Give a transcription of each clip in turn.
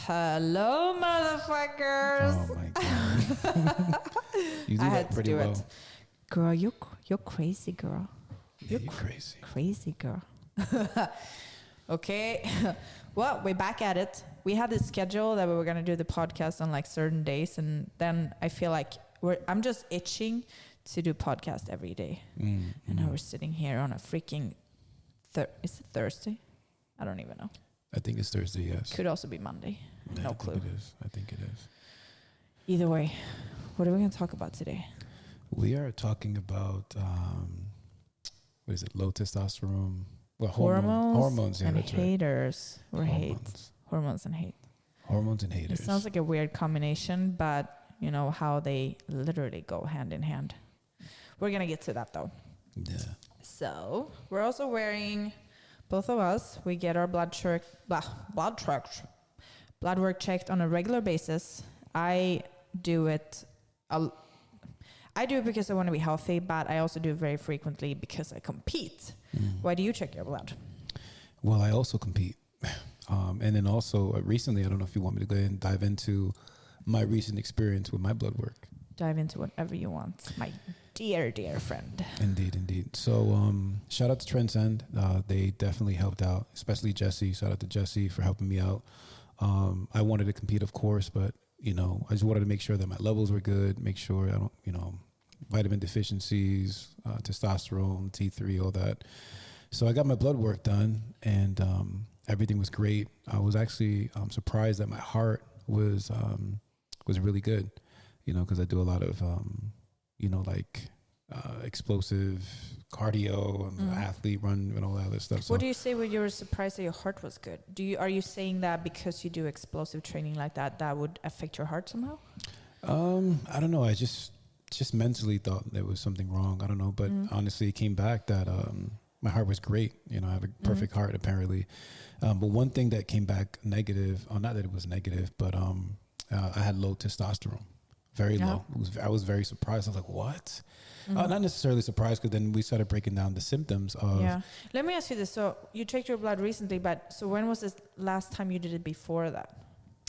Hello, motherfuckers. Oh my god. You do I that had to pretty do well. it. Girl, you're crazy, girl. Yeah, you're crazy. Crazy, girl. Okay. Well, we're back at it. We had this schedule that we were going to do the podcast on like certain days. And then I feel like I'm just itching to do podcast every day. And now we're sitting here on a freaking, is it Thursday? I don't even know. I think it's Thursday, yes. Could also be Monday. Yeah, No clue. I think it is. Either way, what are we going to talk about today? We are talking about, what is it, low testosterone? Well, hormones, yeah, and that's right. haters or hate. Hormones. Hormones and hate. Hormones and haters. It sounds like a weird combination, but you know how they literally go hand in hand. We're going to get to that though. Yeah. So we're also wearing, both of us, we get our blood work checked on a regular basis. I do it because I want to be healthy, but I also do it very frequently because I compete. Why do you check your blood? Well, I also compete. And then also recently, I don't know if you want me to go ahead and dive into my recent experience with my blood work. Dive into whatever you want, my dear, dear friend. Indeed. So shout out to Transcend. They definitely helped out, especially Jesse. Shout out to Jesse for helping me out. I wanted to compete, of course, but, you know, I just wanted to make sure that my levels were good, make sure I don't, you know, vitamin deficiencies, testosterone, T3, all that. So I got my blood work done and everything was great. I was actually surprised that my heart was really good, you know, because I do a lot of, you know, like explosive cardio and athlete run and all that other stuff. So what do you say when you were surprised that your heart was good? Are you saying that because you do explosive training like that would affect your heart somehow? I don't know. I just mentally thought there was something wrong. I don't know. But honestly, it came back that my heart was great. You know, I have a perfect heart apparently. But one thing that came back negative, not that it was negative, but I had low testosterone. Very low. I was very surprised. I was like, what? Not necessarily surprised, because then we started breaking down the symptoms of... Yeah. Let me ask you this. So you checked your blood recently, but so when was the last time you did it before that?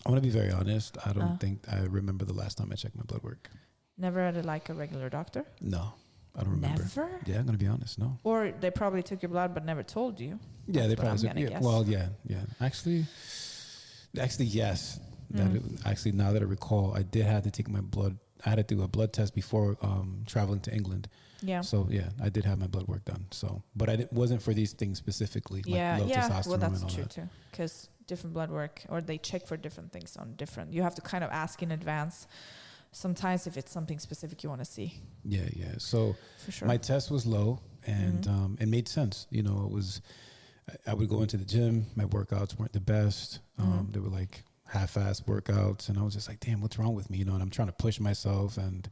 I want to be very honest. I don't think I remember the last time I checked my blood work. Never had a regular doctor? No, I don't remember. Never? Yeah, I'm going to be honest, no. Or they probably took your blood but never told you. Yeah, they That's probably... guess. Well, yeah. Actually, yes. Actually, now that I recall, I did have to take my blood. I had to do a blood test before traveling to England. Yeah. So yeah, I did have my blood work done. So, but it wasn't for these things specifically. Like low testosterone. Well, that's and all true that. too. Because different blood work, or they check for different things on different. You have to kind of ask in advance. Sometimes if it's something specific you want to see. Yeah. So for sure. My test was low, and it made sense. You know, it was. I would go into the gym. My workouts weren't the best. They were like half-assed workouts, and I was just like, damn, what's wrong with me? You know, and I'm trying to push myself, and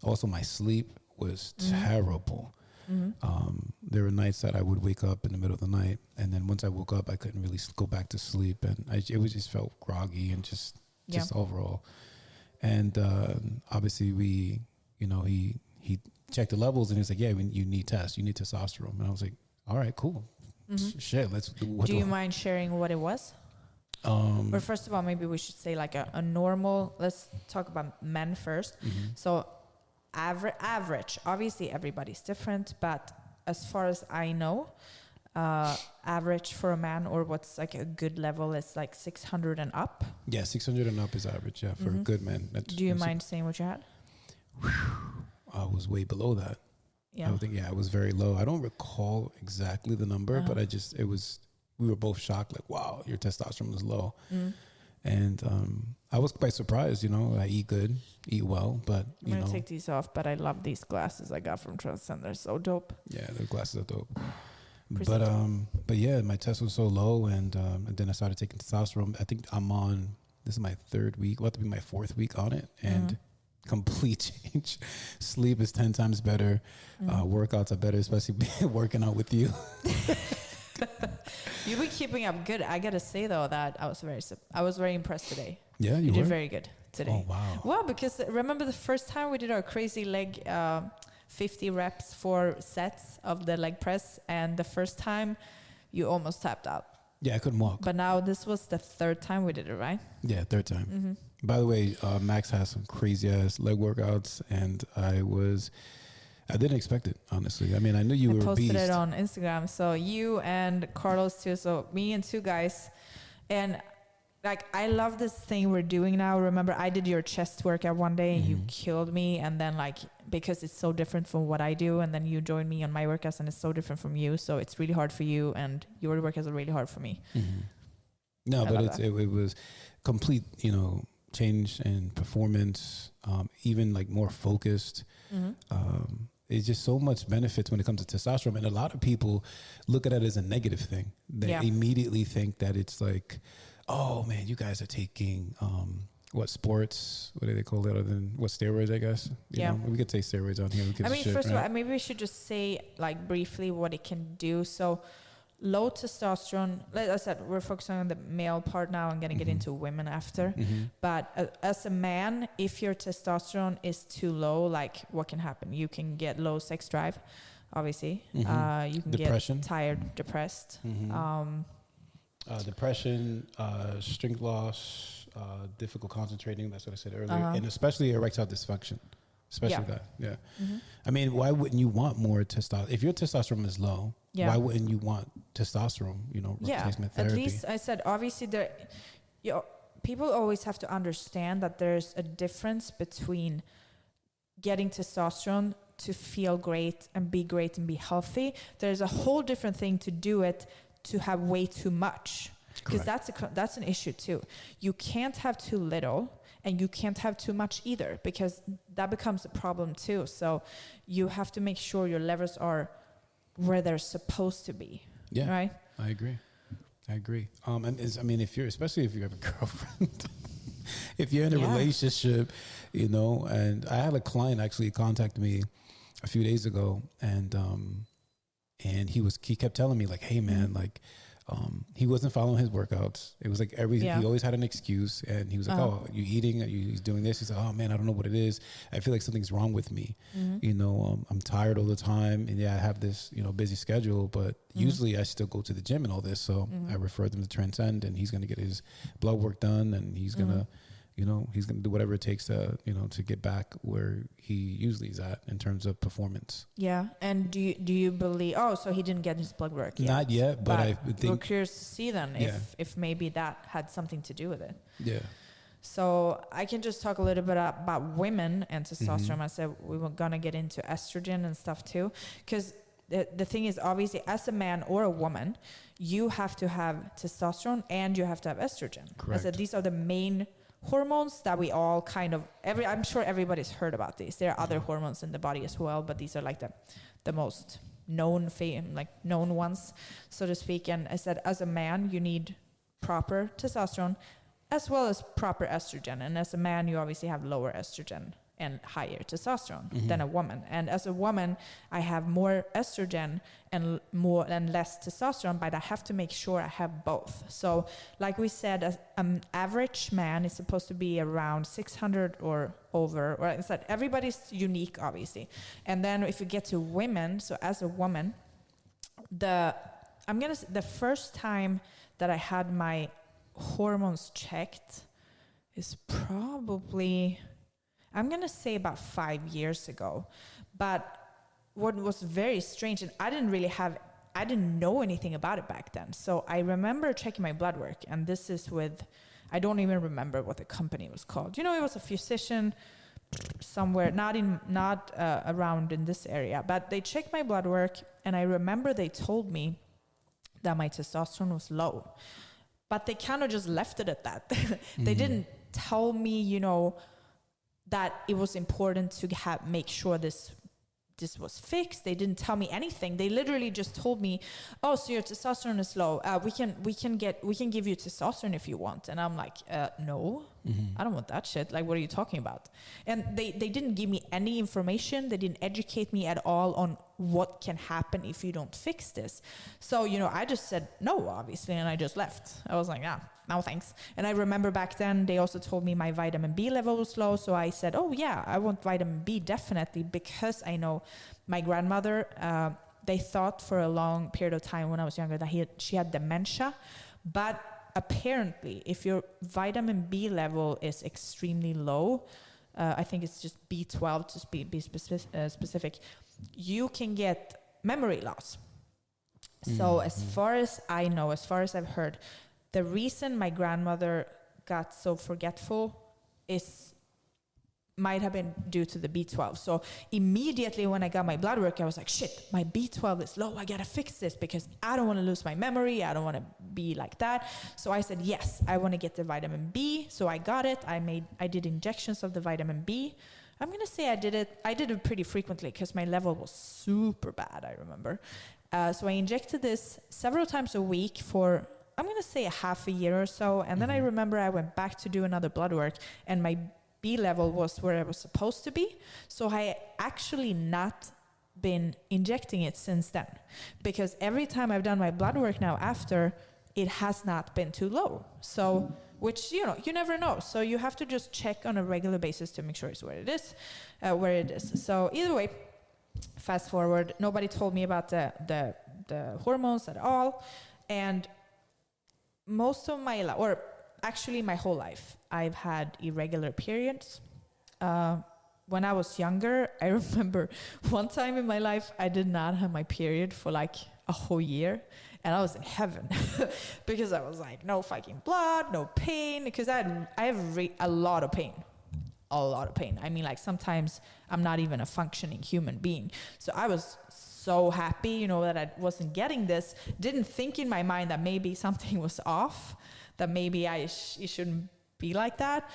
also my sleep was terrible. There were nights that I would wake up in the middle of the night, and then once I woke up, I couldn't really go back to sleep, and it was just felt groggy and just overall. And obviously, he checked the levels, and he was like, yeah, you need testosterone, and I was like, all right, cool, shit, let's do. Do you mind sharing what it was? Or first of all, maybe we should say like a normal, let's talk about men first. So average, obviously everybody's different, but as far as I know, average for a man, or what's like a good level, is like 600 and up. Yeah, 600 and up is average, yeah, for a good man. Do you mind saying what you had? I was way below that. Yeah. I think, I was very low. I don't recall exactly the number, but we were both shocked, like, wow, your testosterone was low. And I was quite surprised, you know. I eat good, eat well, but, I'm going to take these off, but I love these glasses I got from Transcend. They're so dope. Yeah, their glasses are dope. But yeah, my test was so low, and then I started taking testosterone. I think this is my 3rd week, about to be my 4th week on it, and complete change. Sleep is 10 times better. Workouts are better, especially working out with you. You've been keeping up good. I gotta say though that I was very impressed today. Yeah, you did very good today. Oh wow! Well, because remember the first time we did our crazy leg 50 reps, 4 sets of the leg press, and the first time you almost tapped out. Yeah, I couldn't walk. But now this was the third time we did it, right? Yeah, third time. By the way, Max has some crazy ass leg workouts, and I didn't expect it, honestly. I mean, I knew you were a beast. I posted it on Instagram. So you and Carlos too. So me and two guys. And like, I love this thing we're doing now. Remember, I did your chest workout one day and you killed me. And then like, because it's so different from what I do. And then you joined me on my workouts and it's so different from you. So it's really hard for you and your workouts are really hard for me. No, but it was complete, change in performance, even like more focused. It's just so much benefits when it comes to testosterone. And a lot of people look at it as a negative thing. They immediately think that it's like, oh man, you guys are taking, sports, what do they call it other than steroids, I guess? You know, we could say steroids on here. I mean, first of all, maybe we should just say like briefly what it can do. So low testosterone, like I said, we're focusing on the male part now and going to get into women after. But as a man, if your testosterone is too low, like what can happen? You can get low sex drive, obviously. You can depression. Get tired, depressed. Depression, strength loss, difficult concentrating. That's what I said earlier. And especially erectile dysfunction. Especially that. Yeah. I mean, why wouldn't you want more testosterone? If your testosterone is low, why wouldn't you want testosterone, replacement therapy? At least I said, obviously people always have to understand that there's a difference between getting testosterone to feel great and be great and be healthy. There's a whole different thing to do it to have way too much. Because that's an issue too. You can't have too little. And you can't have too much either, because that becomes a problem too. So you have to make sure your levels are where they're supposed to be. Yeah, right. I agree. And especially if you have a girlfriend, if you're in a relationship, And I had a client actually contact me a few days ago, and he kept telling me like, "Hey man, like." He wasn't following his workouts. It was like he always had an excuse, and he was like, "Oh, you eating? He's doing this." He's like, "Oh man, I don't know what it is. I feel like something's wrong with me. I'm tired all the time, and I have this busy schedule, but usually I still go to the gym and all this. So I referred him to Transcend, and he's gonna get his blood work done, and he's gonna." He's going to do whatever it takes to, to get back where he usually is at in terms of performance. Yeah. And do you believe, so he didn't get his blood work yet? Not yet, but I think. We're curious to see then if maybe that had something to do with it. Yeah. So I can just talk a little bit about women and testosterone. I said we were going to get into estrogen and stuff too. Because the thing is, obviously, as a man or a woman, you have to have testosterone and you have to have estrogen. Correct. I said these are the main hormones that we all kind of I'm sure everybody's heard about these. There are other hormones in the body as well, but these are like the most known ones, so to speak. And I said, as a man, you need proper testosterone as well as proper estrogen. And as a man, you obviously have lower estrogen and higher testosterone than a woman. And as a woman, I have more estrogen and less testosterone, but I have to make sure I have both. So like we said, an average man is supposed to be around 600 or over, or I said everybody's unique, obviously. And then if you get to women, so as a woman, the first time that I had my hormones checked is probably, I'm going to say about 5 years ago. But what was very strange, and I didn't know anything about it back then. So I remember checking my blood work, and this is I don't even remember what the company was called. It was a physician somewhere, not around in this area, but they checked my blood work, and I remember they told me that my testosterone was low. But they kind of just left it at that. They didn't tell me, that it was important to make sure this was fixed. They didn't tell me anything. They literally just told me, "Oh, so your testosterone is low. We can give you testosterone if you want." And I'm like, "No, I don't want that shit. Like, what are you talking about?" And they didn't give me any information. They didn't educate me at all on what can happen if you don't fix this. So, I just said no, obviously, and I just left. I was like, no thanks. And I remember back then they also told me my vitamin B level was low. So I said, oh yeah, I want vitamin B definitely, because I know my grandmother, they thought for a long period of time when I was younger that she had dementia, But apparently, if your vitamin B level is extremely low, I think it's just B12 to be specific, you can get memory loss. So as far as I know, as far as I've heard, the reason my grandmother got so forgetful might have been due to the B12. So immediately when I got my blood work, I was like, shit, my B12 is low. I got to fix this because I don't want to lose my memory. I don't want to be like that. So I said, yes, I want to get the vitamin B. So I got it. I did injections of the vitamin B. I'm going to say I did it pretty frequently because my level was super bad, I remember. So I injected this several times a week for, I'm going to say a half a year or so. And then I remember I went back to do another blood work and my B level was where I was supposed to be. So I actually not been injecting it since then, because every time I've done my blood work now after, it has not been too low. So, which, you never know. So you have to just check on a regular basis to make sure it's where it is. So either way, fast forward, nobody told me about the hormones at all. And most of my life, or actually my whole life, I've had irregular periods. When I was younger, I remember one time in my life, I did not have my period for like a whole year. And I was in heaven because I was like, no fucking blood, no pain. Because I have a lot of pain. A lot of pain. I mean, like sometimes I'm not even a functioning human being. So I was so happy, that I wasn't getting this. Didn't think in my mind that maybe something was off, that maybe it shouldn't be like that.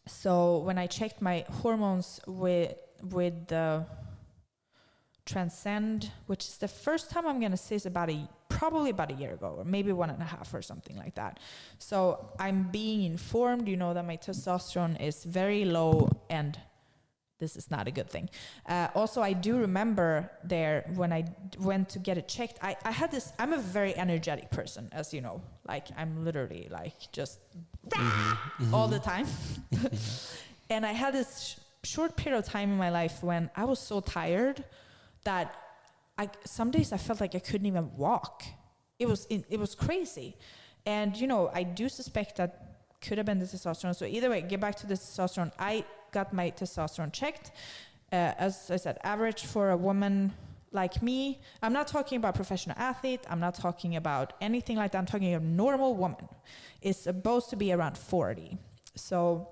So when I checked my hormones with the Transcend, which is the first time I'm going to say is probably about a year ago, or maybe 1.5 or something like that. So I'm being informed, that my testosterone is very low, and this is not a good thing. Also, I do remember there when I went to get it checked, I had this, I'm a very energetic person, as you know, like I'm literally like just all the time. And I had this short period of time in my life when I was so tired that some days I felt like I couldn't even walk. It was crazy. And, I do suspect that could have been the testosterone. So either way, get back to the testosterone. I got my testosterone checked. As I said, average for a woman like me. I'm not talking about professional athlete. I'm not talking about anything like that. I'm talking about a normal woman. It's supposed to be around 40. So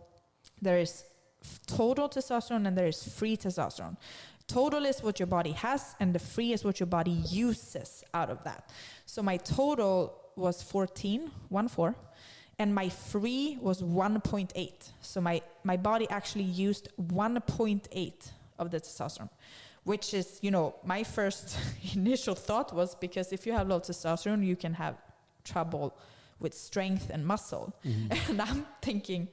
there is total testosterone and there is free testosterone. Total is what your body has, and the free is what your body uses out of that. So my total was 14, and my free was 1.8. So my body actually used 1.8 of the testosterone, which is, my first initial thought was, because if you have low testosterone, you can have trouble with strength and muscle. And I'm thinking,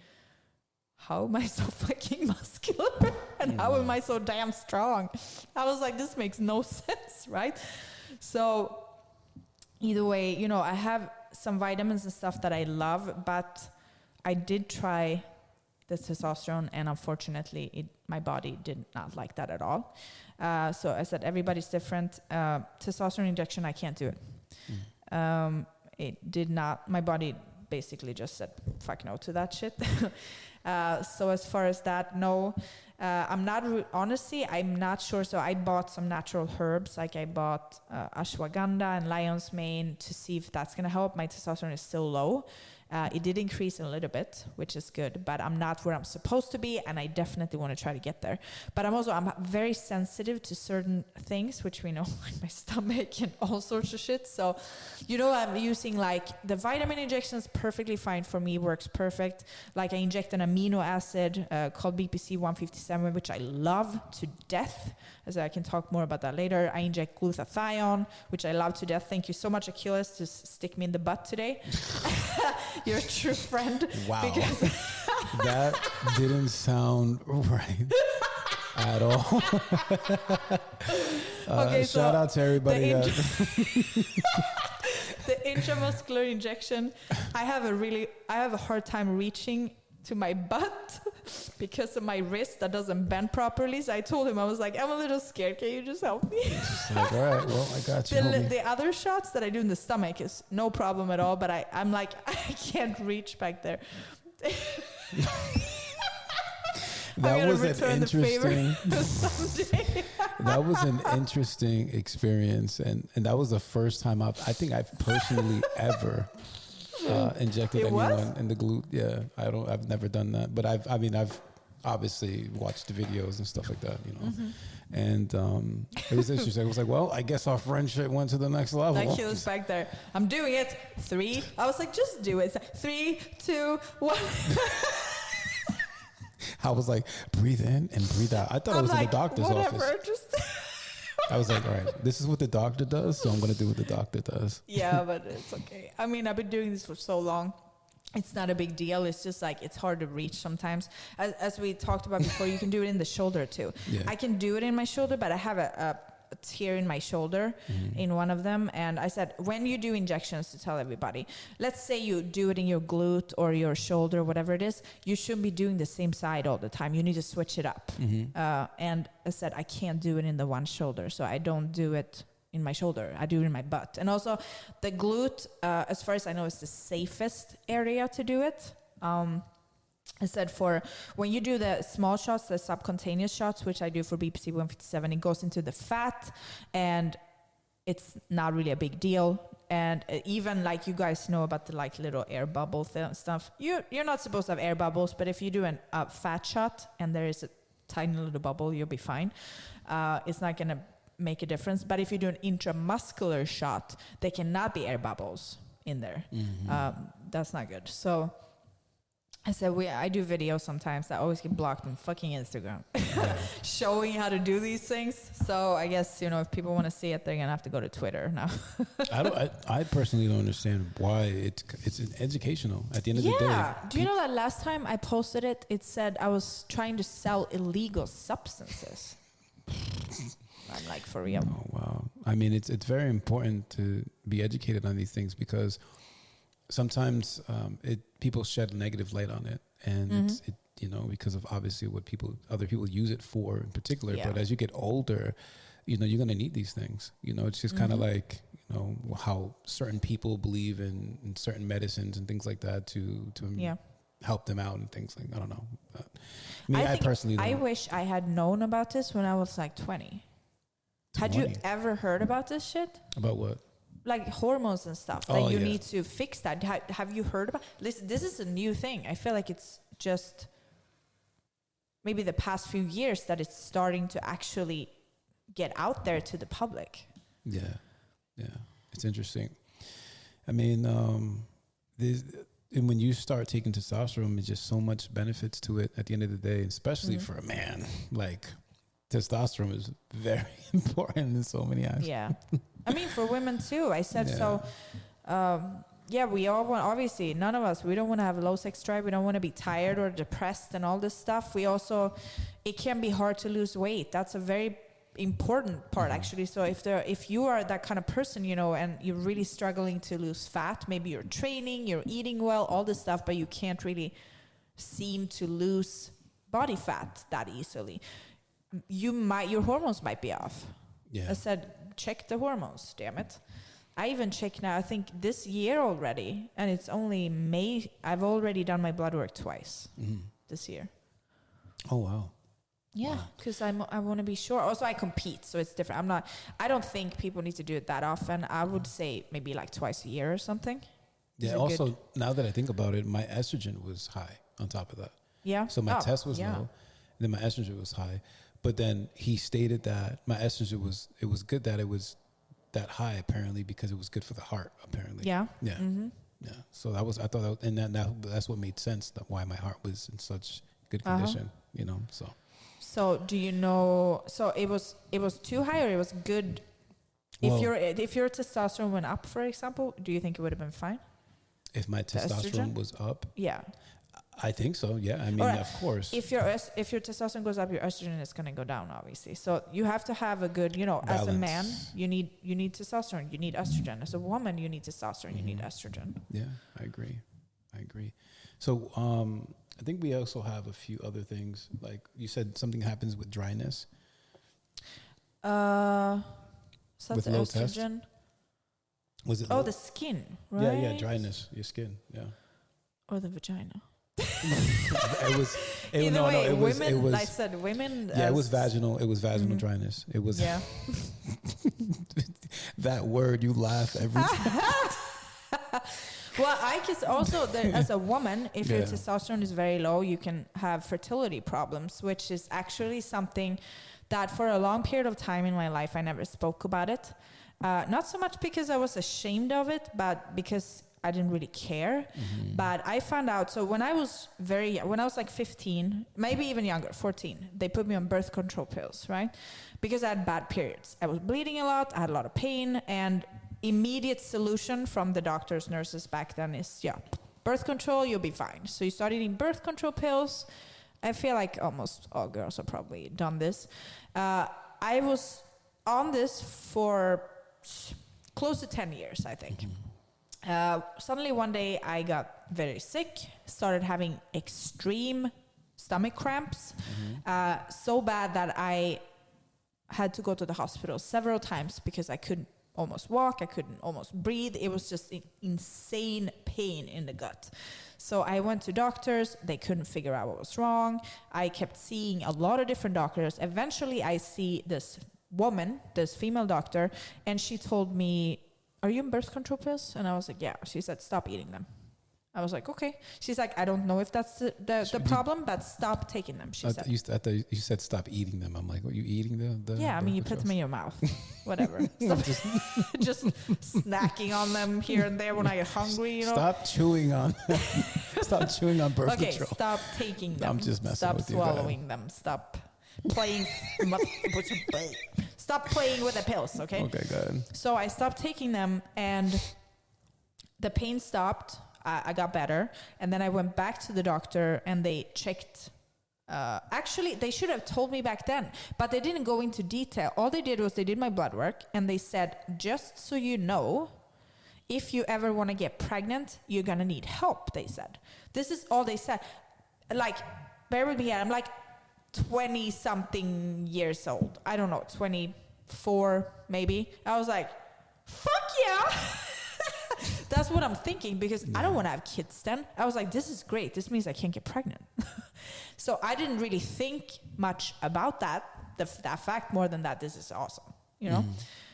how am I so fucking muscular? And how am I so damn strong? I was like, this makes no sense, right? So either way, I have some vitamins and stuff that I love, but I did try the testosterone, and unfortunately, my body did not like that at all. So I said, everybody's different. Testosterone injection, I can't do it. It did not, my body basically just said, fuck no to that shit. So as far as that, no. I'm not sure. So I bought some natural herbs, like I bought ashwagandha and lion's mane to see if that's going to help. My testosterone is still low. It did increase a little bit, which is good, but I'm not where I'm supposed to be, and I definitely want to try to get there. But I'm very sensitive to certain things, which we know, like my stomach and all sorts of shit. So, I'm using like the vitamin injections perfectly fine for me, works perfect. Like I inject an amino acid called BPC 157, which I love to death. As I can talk more about that later. I inject glutathione, which I love to death. Thank you so much, Achilles, to stick me in the butt today. You're a true friend. Wow. That didn't sound right at all. Okay, shout out to everybody. The intramuscular injection, I have a hard time reaching to my butt. because of my wrist that doesn't bend properly. So I told him, I was like, I'm a little scared. Can you just help me? Like, all right, well, I got you. The other shots that I do in the stomach is no problem at all. But I'm like, I can't reach back there. That was an interesting. That was an interesting experience, and that was the first time I think I've personally ever injected anyone in the glute. Yeah, I've never done that, but I've obviously watched the videos and stuff like that, you know. And it was interesting. I was like, well, I guess our friendship went to the next level. Like he was back there. I'm doing it. 3. I was like, just do it. 3, 2, 1. I was like, breathe in and breathe out. I thought it was in the doctor's office. I was like, all right, this is what the doctor does, so I'm going to do what the doctor does. Yeah, but it's okay. I mean, I've been doing this for so long. It's not a big deal. It's just like, it's hard to reach sometimes. As we talked about before, you can do it in the shoulder too. Yeah. I can do it in my shoulder, but I have a tear in my shoulder in one of them. And I said, when you do injections, to tell everybody, let's say you do it in your glute or your shoulder, whatever it is, you shouldn't be doing the same side all the time. You need to switch it up. And I said, I can't do it in the one shoulder. So I don't do it in my shoulder. I do it in my butt. And also the glute, as far as I know, is the safest area to do it. I said for when you do the small shots, the subcutaneous shots, which I do for BPC 157, it goes into the fat and it's not really a big deal. And even like you guys know about the like little air bubble stuff, you're not supposed to have air bubbles, but if you do a fat shot and there is a tiny little bubble, you'll be fine. It's not going to make a difference. But if you do an intramuscular shot, there cannot be air bubbles in there. That's not good. So I said, I do videos sometimes that always get blocked on fucking Instagram showing how to do these things. So I guess, you know, if people want to see it, they're going to have to go to Twitter now. I personally don't understand why it's educational at the end of the day. Yeah. Do you know that last time I posted it, it said I was trying to sell illegal substances. I'm like, for real. Oh, wow. I mean, it's very important to be educated on these things because sometimes people shed negative light on it, and it's you know, because of obviously what other people use it for in particular. Yeah. But as you get older, you know, you're gonna need these things. You know, it's just kind of like, you know, how certain people believe in certain medicines and things like that to help them out and things like, I don't know. I personally don't. I wish I had known about this when I was like 20. Had you ever heard about this shit? About what? Like hormones and stuff that you need to fix that. Have you heard about this is a new thing. I feel like it's just maybe the past few years that it's starting to actually get out there to the public. Yeah. It's interesting. I mean, and when you start taking testosterone, there's just so much benefits to it at the end of the day, especially for a man. Like, testosterone is very important in so many aspects. Yeah. I mean, for women too. I said so. We all want, obviously, none of us, we don't want to have a low sex drive. We don't want to be tired or depressed and all this stuff. It can be hard to lose weight. That's a very important part, actually. So if you are that kind of person, you know, and you're really struggling to lose fat, maybe you're training, you're eating well, all this stuff, but you can't really seem to lose body fat that easily. Your hormones might be off. Yeah. I said, check the hormones, damn it. I even check now, I think this year already, and it's only May. I've already done my blood work twice this year. Oh, wow. Yeah, because I want to be sure. Also, I compete, so it's different. I don't think people need to do it that often. I would say maybe like twice a year or something. Yeah, also, now that I think about it, my estrogen was high on top of that. Yeah. So my test was low, and then my estrogen was high. But then he stated that my estrogen was good that it was that high apparently because it was good for the heart apparently. Yeah. Yeah. Mm-hmm. Yeah. So that's what made sense that why my heart was in such good condition, you know. So do you know? So it was too high or it was good? Well, if your testosterone went up, for example, do you think it would have been fine? If my testosterone was up, yeah. I think so. Yeah. I mean, of course. If your testosterone goes up, your estrogen is going to go down, obviously. So you have to have a good, you know, balance. As a man, you need testosterone, you need estrogen. As a woman, you need testosterone, you need estrogen. Yeah, I agree. So, I think we also have a few other things. Like you said, something happens with dryness. So with low test. Was it? Oh, the skin, right? Yeah, dryness, your skin, yeah. Or the vagina. Either way, women. It was. I said women. Yeah, it was vaginal. It was vaginal dryness. It was. Yeah. That word, you laugh every time. Well, I guess also as a woman, if your testosterone is very low, you can have fertility problems, which is actually something that for a long period of time in my life, I never spoke about it. Not so much because I was ashamed of it, but because I didn't really care. Mm-hmm. But I found out, so when I was when I was like 15, maybe even younger, 14, they put me on birth control pills, right? Because I had bad periods. I was bleeding a lot, I had a lot of pain, and immediate solution from the doctors, nurses back then is, birth control, you'll be fine. So you start eating birth control pills. I feel like almost all girls have probably done this. I was on this for close to 10 years, I think. Mm-hmm. Suddenly one day I got very sick, started having extreme stomach cramps, so bad that I had to go to the hospital several times because I couldn't almost walk, I couldn't almost breathe. It was just insane pain in the gut. So I went to doctors, they couldn't figure out what was wrong. I kept seeing a lot of different doctors. Eventually I see this woman, this female doctor, and she told me, "Are you on birth control pills?" And I was like, "Yeah." She said, "Stop eating them." I was like, "Okay." She's like, "I don't know if that's the problem, but stop taking them," she said. You said stop eating them. I'm like, "What, you eating the Yeah, I mean, you put them in your mouth. Whatever. Stop just snacking on them here and there when I get hungry, you know? Stop chewing on Stop chewing on birth control. Okay, stop taking them. I'm just messing with you. Stop swallowing them. Stop playing. Stop playing with the pills, okay? Okay, good. So I stopped taking them, and the pain stopped. I got better, and then I went back to the doctor, and they checked. Actually, they should have told me back then, but they didn't go into detail. All they did was they did my blood work, and they said, "Just so you know, if you ever want to get pregnant, you're gonna need help." They said. This is all they said. Like, bear with me here. I'm like 20-something years old. I don't know, 24 maybe. I was like, "Fuck yeah." That's what I'm thinking, because I don't want to have kids then. I was like, this is great. This means I can't get pregnant. So I didn't really think much about that fact, more than that this is awesome, you know?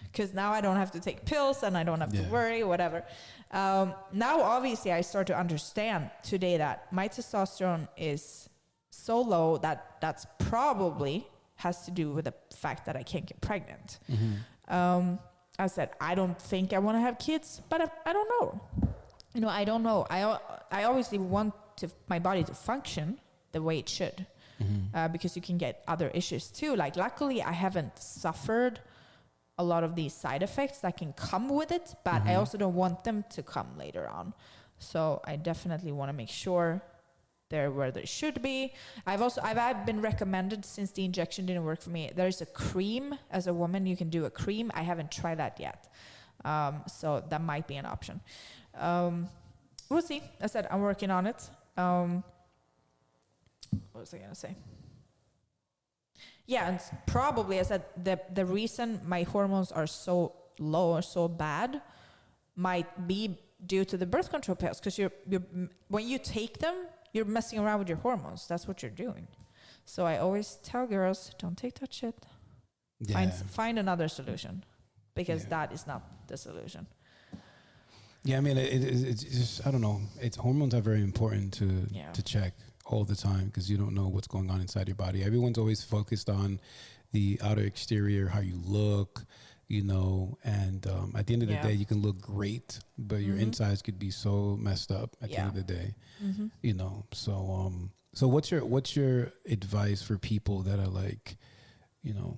Because now I don't have to take pills and I don't have to worry, whatever. Now, obviously, I start to understand today that my testosterone is so low that that's probably has to do with the fact that I can't get pregnant. I said, I don't think I want to have kids, but I don't know. You know, I don't know. I obviously want my body to function the way it should, because you can get other issues too. Like, luckily, I haven't suffered a lot of these side effects that can come with it, but I also don't want them to come later on. So I definitely want to make sure they're where they should be. I've been recommended, since the injection didn't work for me, there's a cream. As a woman, you can do a cream. I haven't tried that yet. So that might be an option. We'll see. I said I'm working on it. What was I going to say? Yeah, and probably, I said, the reason my hormones are so low or so bad might be due to the birth control pills. Because when you take them, you're messing around with your hormones. That's what you're doing. So I always tell girls, don't take that shit. Yeah. Find another solution, because that is not the solution. Yeah, I mean, it's just, I don't know. Hormones are very important to check all the time, because you don't know what's going on inside your body. Everyone's always focused on the outer exterior, how you look, you know, and at the end of the day, you can look great, but your insides could be so messed up at the end of the day, you know. So so what's your advice for people that are like, you know,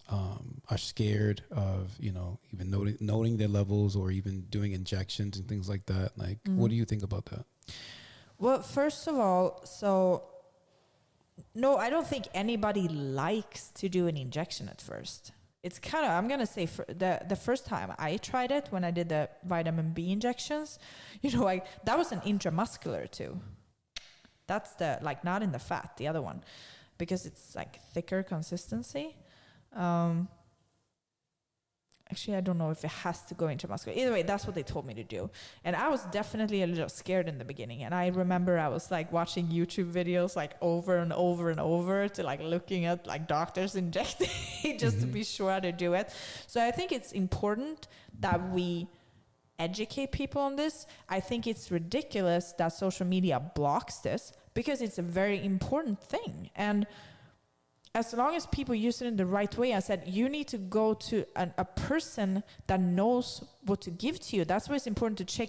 are scared of, you know, even noting their levels, or even doing injections and things like that? Like, what do you think about that? Well, first of all, no, I don't think anybody likes to do an injection at first. It's kind of, I'm going to say, for the first time I tried it, when I did the vitamin B injections, you know, that was an intramuscular too. That's the, like, not in the fat, the other one, because it's like thicker consistency. Actually, I don't know if it has to go intramuscular. Either way, that's what they told me to do. And I was definitely a little scared in the beginning. And I remember I was like watching YouTube videos like over and over and over, to like looking at like doctors injecting just to be sure how to do it. So I think it's important that we educate people on this. I think it's ridiculous that social media blocks this, because it's a very important thing. And as long as people use it in the right way, I said, you need to go to a person that knows what to give to you. That's why it's important to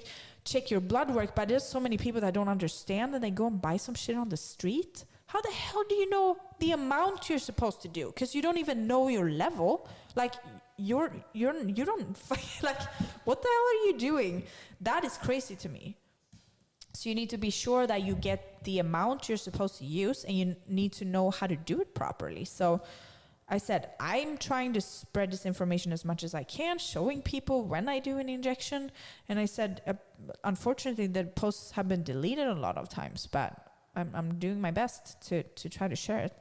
check your blood work. But there's so many people that don't understand, and they go and buy some shit on the street. How the hell do you know the amount you're supposed to do? Because you don't even know your level. Like, you don't, like, what the hell are you doing? That is crazy to me. So you need to be sure that you get the amount you're supposed to use, and you need to know how to do it properly. So I said, I'm trying to spread this information as much as I can, showing people when I do an injection. And I said, unfortunately, the posts have been deleted a lot of times, but I'm doing my best to try to share it,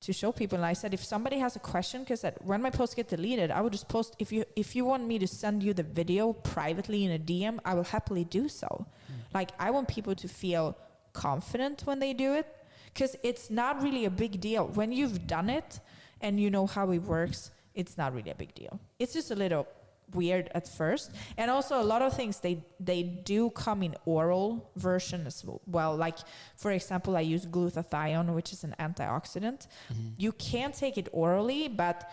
to show people. And I said, if somebody has a question, because when my posts get deleted, I will just post, if you want me to send you the video privately in a DM, I will happily do so. Like, I want people to feel confident when they do it, because it's not really a big deal. When you've done it and you know how it works, it's not really a big deal. It's just a little weird at first. And also a lot of things, they do come in oral version as well. Like, for example, I use glutathione, which is an antioxidant. You can take it orally, but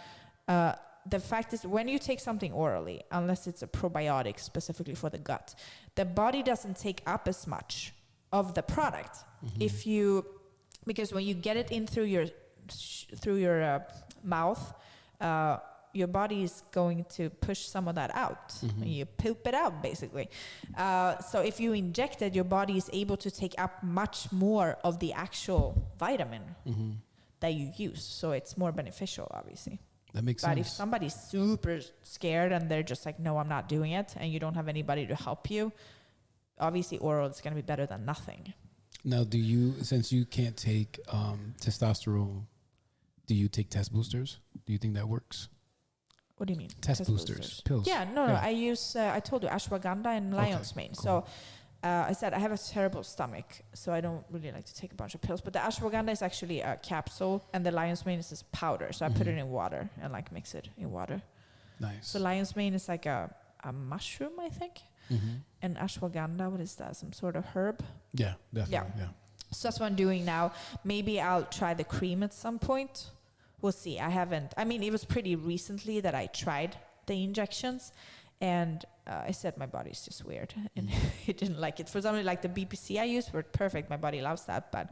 the fact is, when you take something orally, unless it's a probiotic specifically for the gut, the body doesn't take up as much of the product. Because when you get it in through your mouth, your body is going to push some of that out. You poop it out, basically. So if you inject it, your body is able to take up much more of the actual vitamin that you use. So it's more beneficial, obviously. That makes sense. But if somebody's super scared and they're just like, no, I'm not doing it, and you don't have anybody to help you, obviously oral is going to be better than nothing. Now, since you can't take testosterone, do you take test boosters? Do you think that works? What do you mean? Test boosters, pills. Yeah, no. I use, I told you, ashwagandha and lion's mane. Cool. So I said I have a terrible stomach, so I don't really like to take a bunch of pills. But the ashwagandha is actually a capsule, and the lion's mane is this powder. So I put it in water and like mix it in water. Nice. So lion's mane is like a mushroom, I think. And ashwagandha, what is that? Some sort of herb? Yeah, definitely. Yeah. So that's what I'm doing now. Maybe I'll try the cream at some point. We'll see. It was pretty recently that I tried the injections, and I said my body's just weird, and it didn't like it. For something like the BPC I used were perfect. My body loves that, but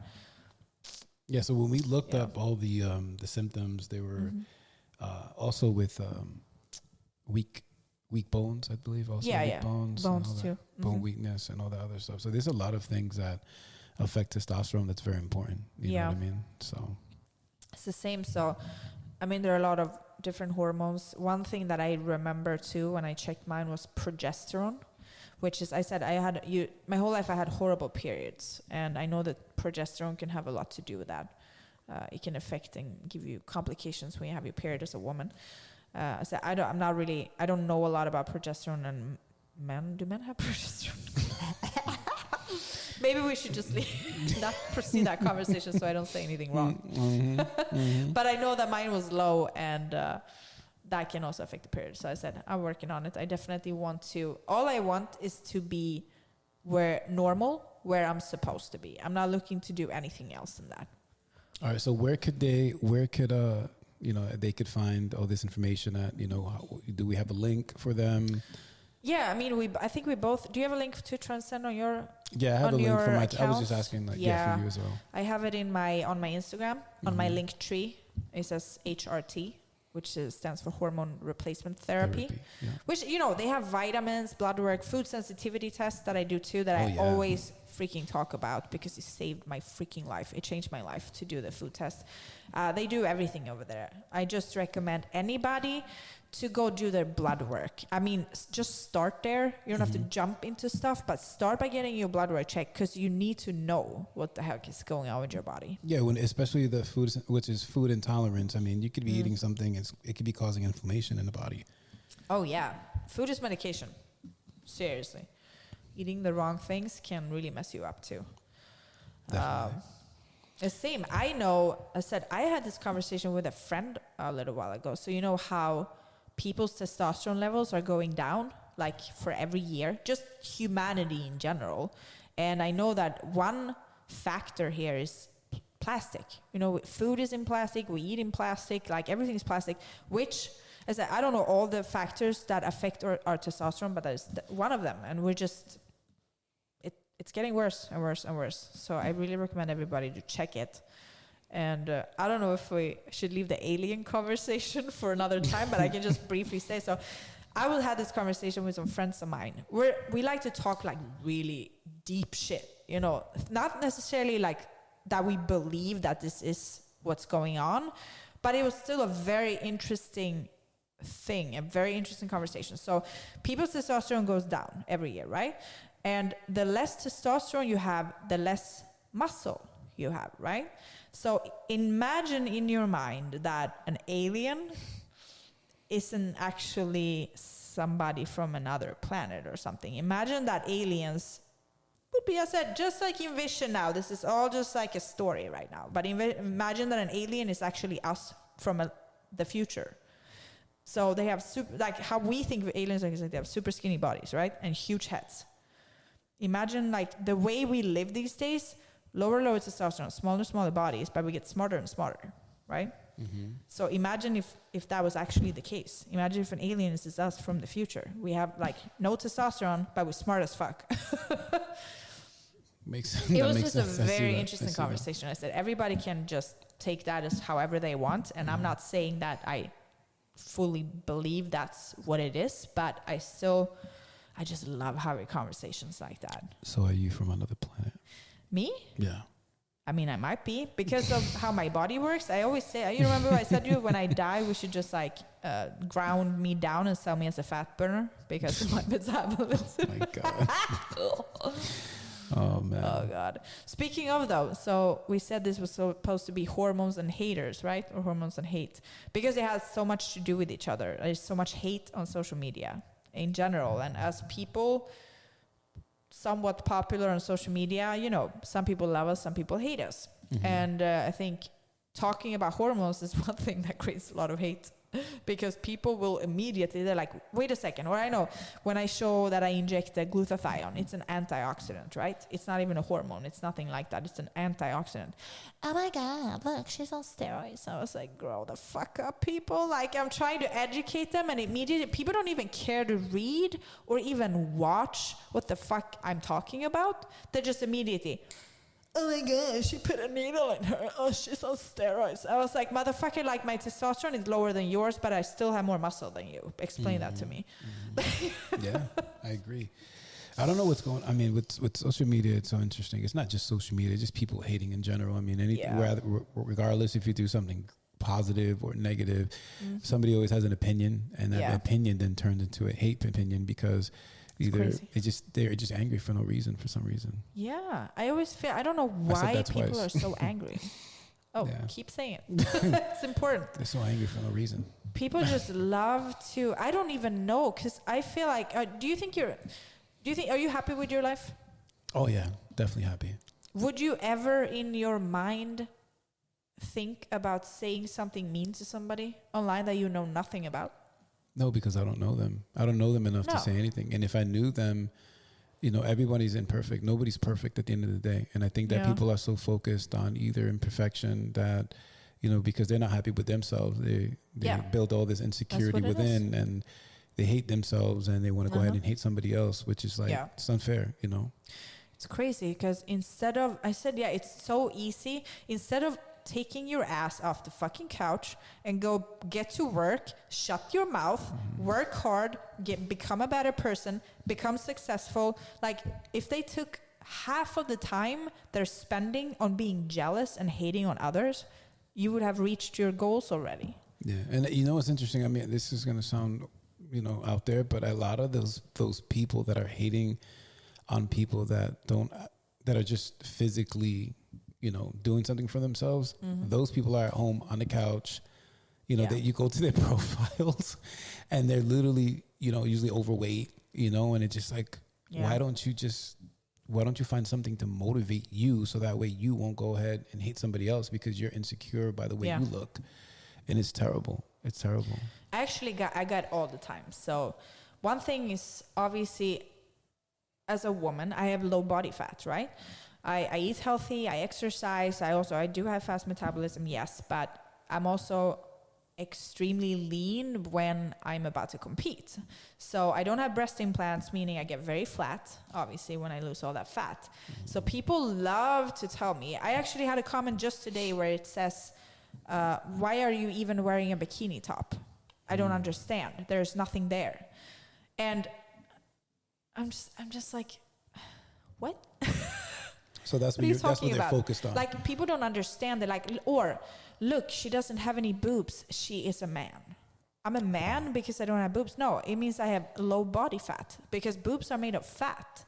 yeah. So when we looked up all the symptoms, they were also with weak bones, I believe. Also weak bones too. Bone weakness and all that other stuff. So there's a lot of things that affect testosterone that's very important. You know what I mean? So it's the same. So, there are a lot of different hormones. One thing that I remember too when I checked mine was progesterone, which is, I said my whole life I had horrible periods, and I know that progesterone can have a lot to do with that. It can affect and give you complications when you have your period as a woman. So I don't know a lot about progesterone and men. Do men have progesterone? Maybe we should just not proceed that conversation so I don't say anything wrong. But I know that mine was low, and that can also affect the period. So I said, I'm working on it. I definitely all I want is to be where I'm supposed to be. I'm not looking to do anything else than that. All right. So where could they could find all this information at, do we have a link for them? Yeah, I think we both. Do you have a link to Transcend on your? Yeah, I have a link for my. I was just asking, for you as well. I have it on my Instagram on my link tree. It says HRT, which stands for hormone replacement therapy. Which they have vitamins, blood work, food sensitivity tests that I do too. That I always freaking talk about because it saved my freaking life. It changed my life to do the food test. They do everything over there. I just recommend anybody to go do their blood work. I mean, just start there. You don't have to jump into stuff, but start by getting your blood work checked because you need to know what the heck is going on with your body. Yeah, especially the food, which is food intolerance. I mean, you could be eating something, it could be causing inflammation in the body. Oh, yeah. Food is medication. Seriously. Eating the wrong things can really mess you up, too. Definitely. The same. I said, I had this conversation with a friend a little while ago. So you know how people's testosterone levels are going down, like for every year, just humanity in general. And I know that one factor here is plastic. You know, food is in plastic, we eat in plastic, like everything is plastic, which, as I don't know all the factors that affect our testosterone, but that is one of them. And we're just, it's getting worse and worse and worse. So I really recommend everybody to check it. And I don't know if we should leave the alien conversation for another time, but I can just briefly say so. I will have this conversation with some friends of mine. We like to talk like really deep shit, you know, not necessarily like that we believe that this is what's going on, but it was still a very interesting thing, a very interesting conversation. So people's testosterone goes down every year, right? And the less testosterone you have, the less muscle you have, right? So imagine in your mind that an alien isn't actually somebody from another planet or something. Imagine that aliens would be, I said, just like in Vision now. This is all just like a story right now. But imagine that an alien is actually us from the future. So they have like how we think of aliens, like they have super skinny bodies, right? And huge heads. Imagine like the way we live these days. Lower testosterone, smaller bodies, but we get smarter and smarter, right? Mm-hmm. So imagine if that was actually the case. Imagine if an alien is us from the future. We have like no testosterone, but we're smart as fuck. It was just a very interesting conversation. I said everybody can just take that as however they want, and I'm not saying that I fully believe that's what it is, but I just love having conversations like that. So are you from another planet? Me? Yeah. I mean, I might be because of how my body works. I always say, you remember I said to you, when I die, we should just like ground me down and sell me as a fat burner because of my metabolism. Oh my God. Oh man. Oh God. Speaking of though, so we said this was supposed to be hormones and haters, right? Or hormones and hate, because it has so much to do with each other. There's so much hate on social media in general, and as people somewhat popular on social media, you know, some people love us, some people hate us. Mm-hmm. And I think talking about hormones is one thing that creates a lot of hate because people will immediately, they're like, wait a second. Or I know when I show that I inject the glutathione, it's an antioxidant, right? It's not even a hormone. It's nothing like that. It's an antioxidant. Oh my God, look, she's on steroids. I was like, grow the fuck up, people. Like, I'm trying to educate them, and immediately people don't even care to read or even watch what the fuck I'm talking about. They're just immediately, oh my God, she put a needle in her. Oh, she's on steroids. I was like, motherfucker, like my testosterone is lower than yours, but I still have more muscle than you. Explain that to me. Mm-hmm. Yeah, I agree. I don't know what's going on. I mean, with social media, it's so interesting. It's not just social media, it's just people hating in general. I mean, anything, regardless if you do something positive or negative, somebody always has an opinion, and that opinion then turns into a hate opinion because either they're just angry for no reason, for some reason. Yeah, I always feel, I don't know why people are so angry. Keep saying it. It's important. They're so angry for no reason. People just love to, I don't even know, because I feel like, are you happy with your life? Oh yeah, definitely happy. Would you ever in your mind think about saying something mean to somebody online that you know nothing about? No, because I don't know them. I don't know them enough to say anything. And if I knew them, you know, everybody's imperfect. Nobody's perfect at the end of the day. And I think that people are so focused on either imperfection that, you know, because they're not happy with themselves, they build all this insecurity within, and they hate themselves, and they want to go ahead and hate somebody else, which is like, it's unfair, you know? It's crazy because instead of, I said, it's so easy. Instead of taking your ass off the fucking couch and go get to work, shut your mouth, work hard, become a better person, become successful. Like if they took half of the time they're spending on being jealous and hating on others, you would have reached your goals already. Yeah. And you know what's interesting? I mean, this is going to sound, you know, out there, but a lot of those people that are hating on people that are just physically, you know, doing something for themselves, those people are at home on the couch, you know, that you go to their profiles and they're literally, you know, usually overweight, you know, and it's just like, why don't you find something to motivate you so that way you won't go ahead and hate somebody else because you're insecure by the way you look. And it's terrible. It's terrible. I got all the time. So one thing is, obviously, as a woman, I have low body fat, right? I eat healthy, I exercise, I do have fast metabolism, yes, but I'm also extremely lean when I'm about to compete. So I don't have breast implants, meaning I get very flat, obviously, when I lose all that fat. So people love to tell me. I actually had a comment just today where it says, why are you even wearing a bikini top? I don't understand. There's nothing there. And I'm just like, what? So that's what they're focused on. Like, people don't understand. They're like, or look, she doesn't have any boobs. She is a man. I'm a man because I don't have boobs. No, it means I have low body fat because boobs are made of fat.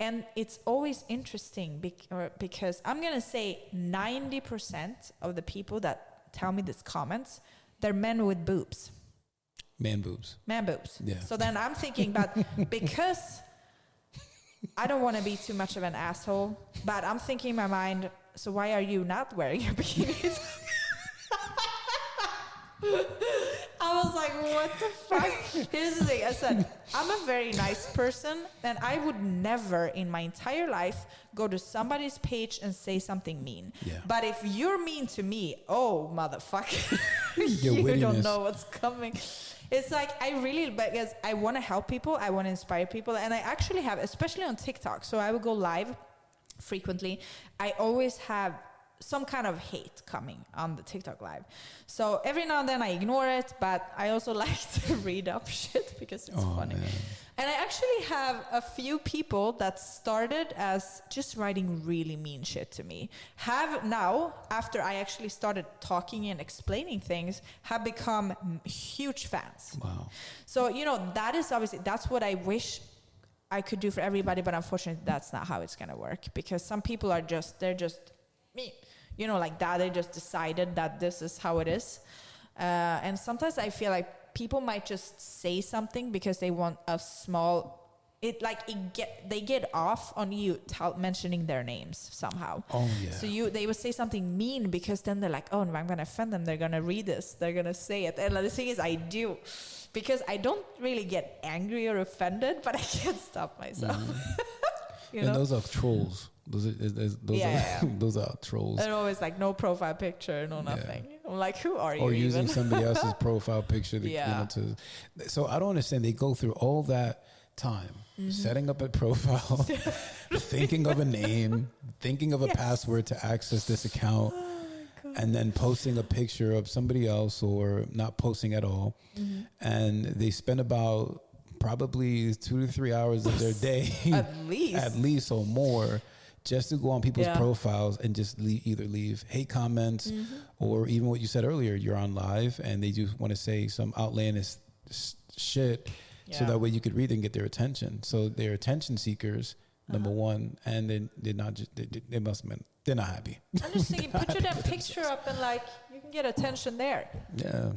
And it's always interesting because I'm going to say 90% of the people that tell me these comments, they're men with boobs. Man boobs. Man boobs. Yeah. So then I'm thinking, but because I don't want to be too much of an asshole, but I'm thinking in my mind, so why are you not wearing a bikini? I was like, what the fuck? Here's the thing. I said, I'm a very nice person, and I would never in my entire life go to somebody's page and say something mean. Yeah. But if you're mean to me, oh, motherfucker, you don't know what's coming. It's like, because I want to help people, I want to inspire people, and I actually have, especially on TikTok, so I will go live frequently. I always have some kind of hate coming on the TikTok live. So every now and then I ignore it, but I also like to read up shit because it's funny. Man. And I actually have a few people that started as just writing really mean shit to me, have now, after I actually started talking and explaining things, have become huge fans. Wow. So, you know, that is obviously, that's what I wish I could do for everybody, but unfortunately that's not how it's going to work, because some people are they're just me. You know, like that, they just decided that this is how it is. And sometimes I feel like people might just say something because they want a small, they get off on you mentioning their names somehow. Oh, yeah. So they would say something mean because then they're like, oh, no, I'm going to offend them. They're going to read this. They're going to say it. And the thing is, I do. Because I don't really get angry or offended, but I can't stop myself. You know? And those are trolls. Those are trolls. And always like no profile picture, no nothing. Yeah. I'm like, who are you? Or using somebody else's profile picture to, so I don't understand. They go through all that time setting up a profile, thinking of a name, thinking of a password to access this account, and then posting a picture of somebody else or not posting at all. And they spend about probably 2 to 3 hours of their day, at least or more, just to go on people's profiles and just either leave hate comments or even what you said earlier, you're on live and they just want to say some outlandish shit so that way you could read and get their attention. So they're attention seekers, number one, and then they're not just, they must have been, they're not happy. I'm just thinking, put your damn picture up and like, you can get attention there. Yeah.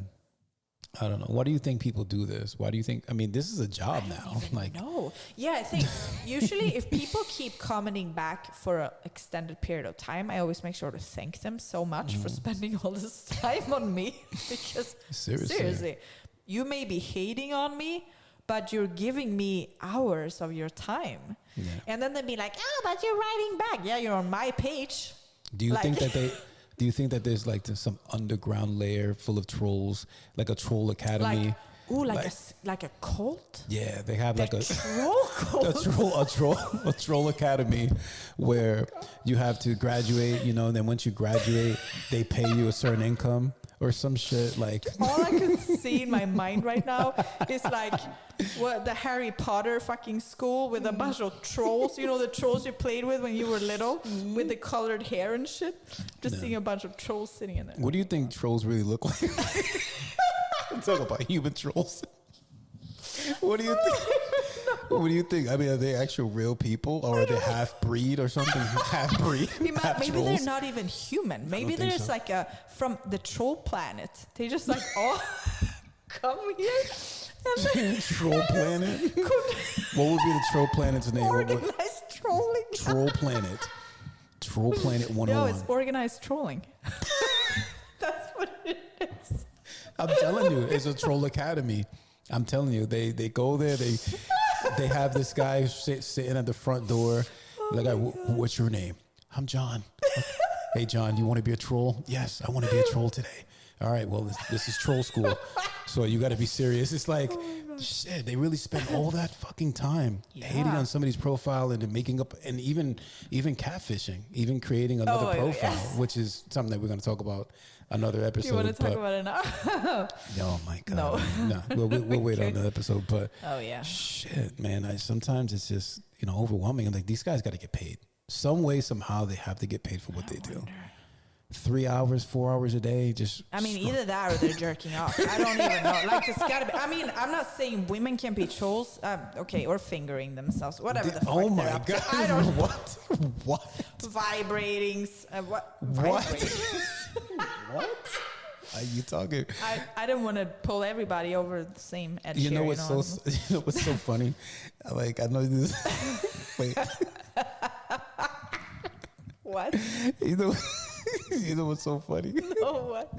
I don't know. Why do you think people do this? Why do you think? I mean, this is a job now. No. Yeah, I think usually if people keep commenting back for an extended period of time, I always make sure to thank them so much for spending all this time on me. Because seriously, you may be hating on me, but you're giving me hours of your time. Yeah. And then they'd be like, oh, but you're writing back. Yeah, you're on my page. Do you think that they... Do you think that there's like some underground layer full of trolls, like a troll academy? Like a cult? Yeah, they have like a troll cult. a troll academy where you have to graduate, you know, and then once you graduate, they pay you a certain income. or some shit like. All I could see in my mind right now is like what the Harry Potter fucking school with a bunch of trolls. You know the trolls you played with when you were little, with the colored hair and shit. Just seeing a bunch of trolls sitting in there. What do you think trolls really look like? I'm talking about human trolls. What do you think? What do you think? I mean, are they actual real people, or are they half breed or something? Half breed. Maybe they're not even human. Maybe there's so. Like from the troll planet. They just like all come here. Troll planet. What would be the troll planet's name? Organized trolling. Troll planet. Troll planet 101. No, it's organized trolling. That's what it is. I'm telling you, it's a troll academy. I'm telling you, they go there. They have this guy sitting at the front door. Like, what's your name? I'm John. Hey, John, do you want to be a troll? Yes, I want to be a troll today. All right, well, this is troll school. So you got to be serious. It's like, shit, they really spend all that fucking time hating on somebody's profile and then making up, and even catfishing, even creating another profile, which is something that we're going to talk about another episode. You want to talk about it now? Oh my God. No. We'll wait on the episode. But shit, man, sometimes it's just, overwhelming. I'm like, these guys got to get paid. Some way, somehow they have to get paid for what they do. 3 hours, 4 hours a day, either that or they're jerking off. I don't even know. Like, it's gotta be. I mean, I'm not saying women can be trolls, or fingering themselves, whatever the fuck. Oh my God! I don't know. What? Vibratings. What? What? Are you talking? I didn't want to pull everybody over the same edge. You know what's so funny? Like, I know this. Wait. What? You know what's so funny? No, what?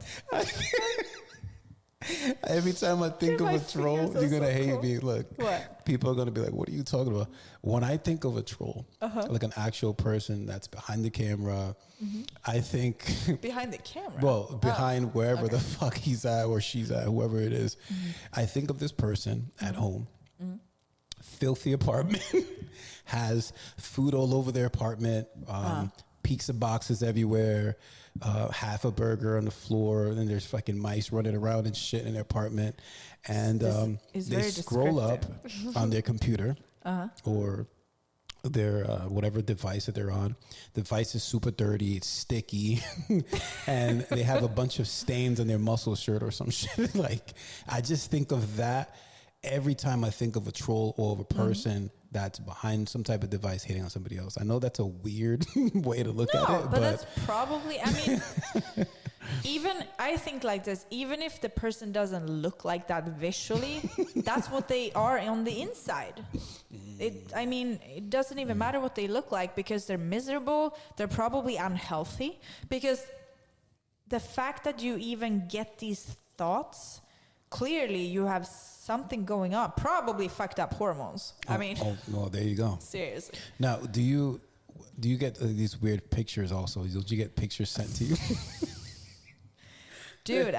Every time I think of a troll, you're going to hate me. Look, what? People are going to be like, what are you talking about? When I think of a troll, like an actual person that's behind the camera, I think... Behind the camera? Well, behind wherever the fuck he's at or she's at, whoever it is. I think of this person at home, filthy apartment, has food all over their apartment, pizza boxes everywhere, half a burger on the floor, and then there's fucking mice running around and shit in their apartment, and they scroll up on their computer or their whatever device that they're on. The device is super dirty, it's sticky, and they have a bunch of stains on their muscle shirt or some shit. Like, I just think of that every time I think of a troll or of a person that's behind some type of device hating on somebody else. I know that's a weird way to look at it. But that's probably, I mean, I think like this, even if the person doesn't look like that visually, that's what they are on the inside. It doesn't even matter what they look like, because they're miserable. They're probably unhealthy, because the fact that you even get these thoughts, clearly you have something going on, probably fucked up hormones. Well, there you go. Seriously. Now, do you get these weird pictures also? Did you get pictures sent to you? Dude,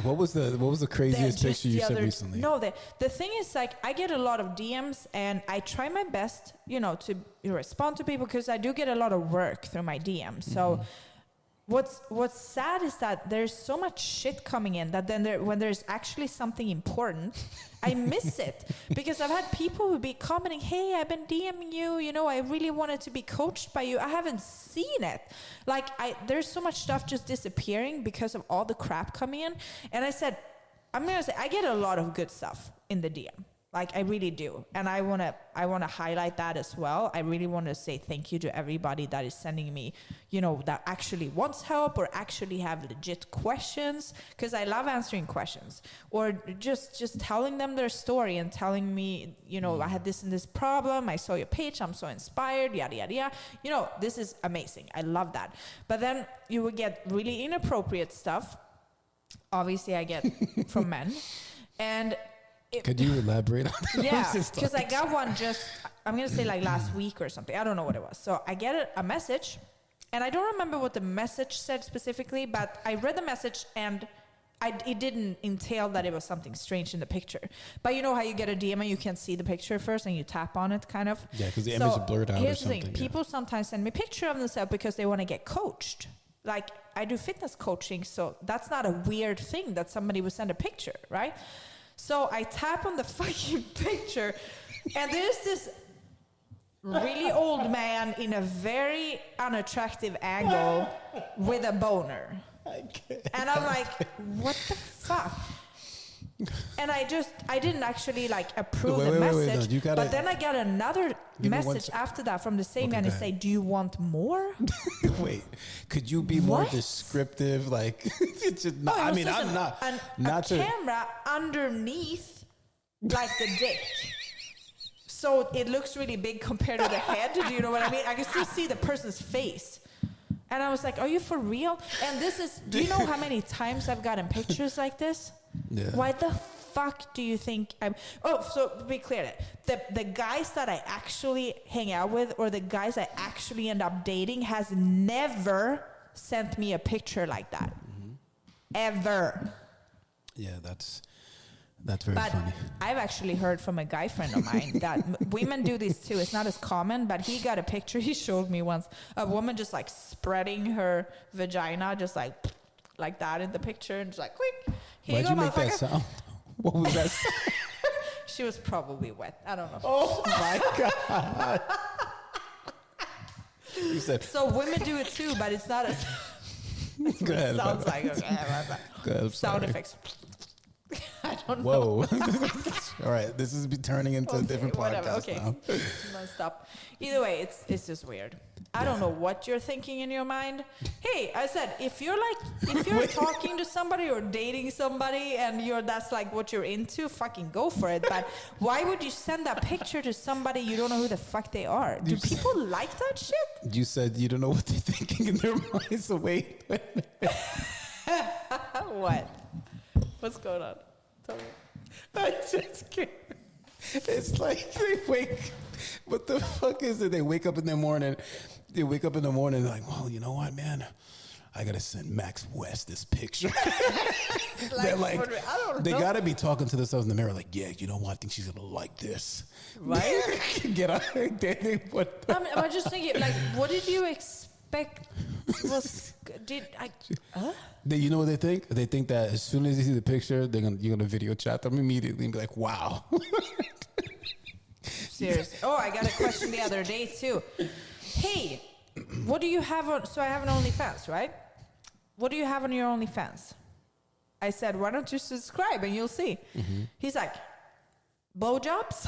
what was the craziest picture you sent recently? No, the thing is, like, I get a lot of DMs, and I try my best, to respond to people, because I do get a lot of work through my DMs. So what's sad is that there's so much shit coming in that then when there's actually something important, I miss it. Because I've had people who be commenting, hey, I've been DMing you, I really wanted to be coached by you. I haven't seen it. Like, there's so much stuff just disappearing because of all the crap coming in. And I said, I'm going to say, I get a lot of good stuff in the DM. Like, I really do. And I want to highlight that as well. I really want to say thank you to everybody that is sending me, that actually wants help or actually have legit questions, because I love answering questions, or just telling them their story and telling me, I had this and this problem. I saw your page. I'm so inspired, yada, yada, yada. This is amazing. I love that. But then you would get really inappropriate stuff. Obviously, I get from men. And could you elaborate on that? Yeah, because I got one I'm going to say like last week or something. I don't know what it was. So I get a message, and I don't remember what the message said specifically, but I read the message, and it didn't entail that it was something strange in the picture. But you know how you get a DM and you can see the picture first and you tap on it, kind of? Yeah, because the image is blurred out or something. Here's the thing. People sometimes send me a picture of themselves because they want to get coached. like, I do fitness coaching, so that's not a weird thing that somebody would send a picture, right? So I tap on the fucking picture, and there's this really old man in a very unattractive angle with a boner. And I'm like, what the fuck? And I didn't actually like approve the message. No, but then I got another message after that from the same man and say, do you want more? Wait, could you be more descriptive? Like, it's just not, I mean, I'm not. Not a camera underneath like the dick. So it looks really big compared to the head. Do you know what I mean? I can still see the person's face. And I was like, are you for real? And do you know how many times I've gotten pictures like this? Yeah. Why the fuck do you think so to be clear, the guys that I actually hang out with or the guys I actually end up dating has never sent me a picture like that. Mm-hmm. Ever. Yeah, that's very funny. I've actually heard from a guy friend of mine that women do this too. It's not as common, but he got a picture he showed me once. A woman just like spreading her vagina just like that in the picture and just like, quick. Why'd you make that sound? What was that sound? She was probably wet. I don't know. Oh my God. You said. So women do it too, but it's not as... Go ahead. Sounds like, okay. Go ahead, sound effects. I don't know. All right, this is turning into a different podcast now. Stop. Either way, it's just weird. I don't know what you're thinking in your mind. Hey, I said, if you're talking to somebody or dating somebody and that's like what you're into, fucking go for it. But why would you send that picture to somebody you don't know who the fuck they are? Do people like that shit? You said you don't know what they're thinking in their mind. So wait. What? What's going on? Tell me. I just can't. It's like they wake. What the fuck is it? They wake up in the morning. Like, well, you know what, man? I gotta send Max West this picture. They're like, I don't know. They gotta be talking to themselves in the mirror, like, yeah, you know what? I think she's gonna like this. Right? Get out. I'm just thinking, like, what did you expect? You know what they think? They think that as soon as they see the picture, you're gonna video chat them immediately and be like, wow. Seriously. Oh, I got a question the other day too. Hey, what do you have on? So I have an OnlyFans, right? What do you have on your OnlyFans? I said, why don't you subscribe and you'll see. Mm-hmm. He's like, blowjobs?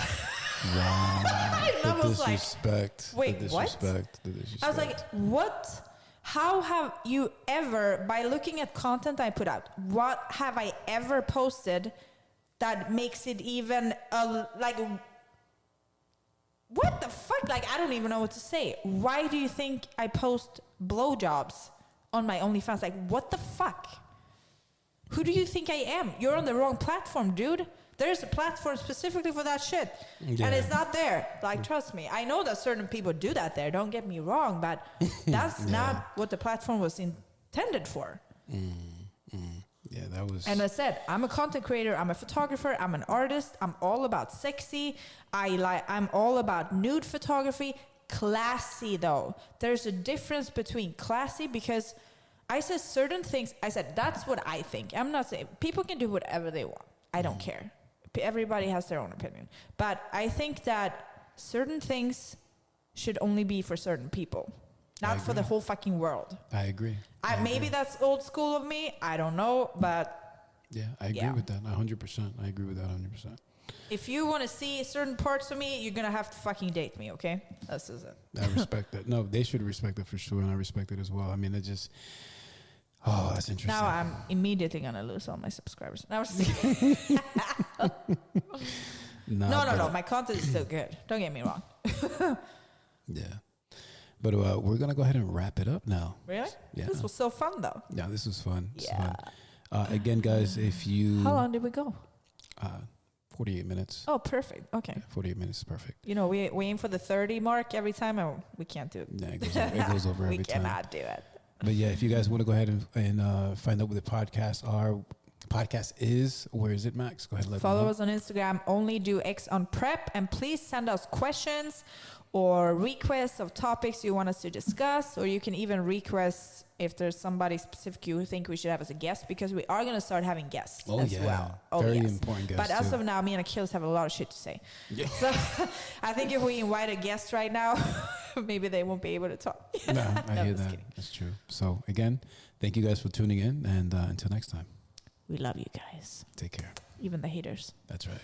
Wow. I was disrespect. Like, wait, what? I was like, what? How have you ever, by looking at content I put out, what have I ever posted that makes it even like... What the fuck? Like, I don't even know what to say. Why do you think I post blowjobs on my OnlyFans? Like, what the fuck? Who do you think I am? You're on the wrong platform, dude. There's a platform specifically for that shit. Yeah. And it's not there. Like, trust me. I know that certain people do that there. Don't get me wrong. But that's not what the platform was intended for. Yeah, that was... And I said, I'm a content creator, I'm a photographer, I'm an artist, I'm all about sexy, I'm all about nude photography. Classy, though. There's a difference between classy, because I said certain things, I said, that's what I think. I'm not saying, people can do whatever they want. I don't care. Everybody has their own opinion. But I think that certain things should only be for certain people. Not for the whole fucking world. I agree. Maybe that's old school of me. I don't know, but... Yeah, I agree with that 100%. I agree with that 100%. If you want to see certain parts of me, you're going to have to fucking date me, okay? This is it. I respect that. No, they should respect it for sure, and I respect it as well. I mean, it just... Oh, that's interesting. Now I'm immediately going to lose all my subscribers. No. My content is still good. Don't get me wrong. Yeah. But we're going to go ahead and wrap it up now. Really? Yeah. This was so fun, though. Yeah, this was fun. Again, guys, if you... How long did we go? 48 minutes. Oh, perfect. Okay. Yeah, 48 minutes is perfect. You know, we aim for the 30 mark every time, and we can't do it. Yeah, it goes over every time. We cannot do it. But yeah, if you guys want to go ahead and find out what the podcasts are, podcast is. Where is it, Max? Go ahead, let Follow them know. us on Instagram, only do X on prep, and please send us questions or requests of topics you want us to discuss, or you can even request if there's somebody specific you think we should have as a guest, because we are going to start having guests as well. Very important guests. But as of now, me and Achilles have a lot of shit to say. Yeah. So I think if we invite a guest right now, maybe they won't be able to talk. No, I hear that. Kidding. That's true. So again, thank you guys for tuning in, and until next time. We love you guys. Take care. Even the haters. That's right.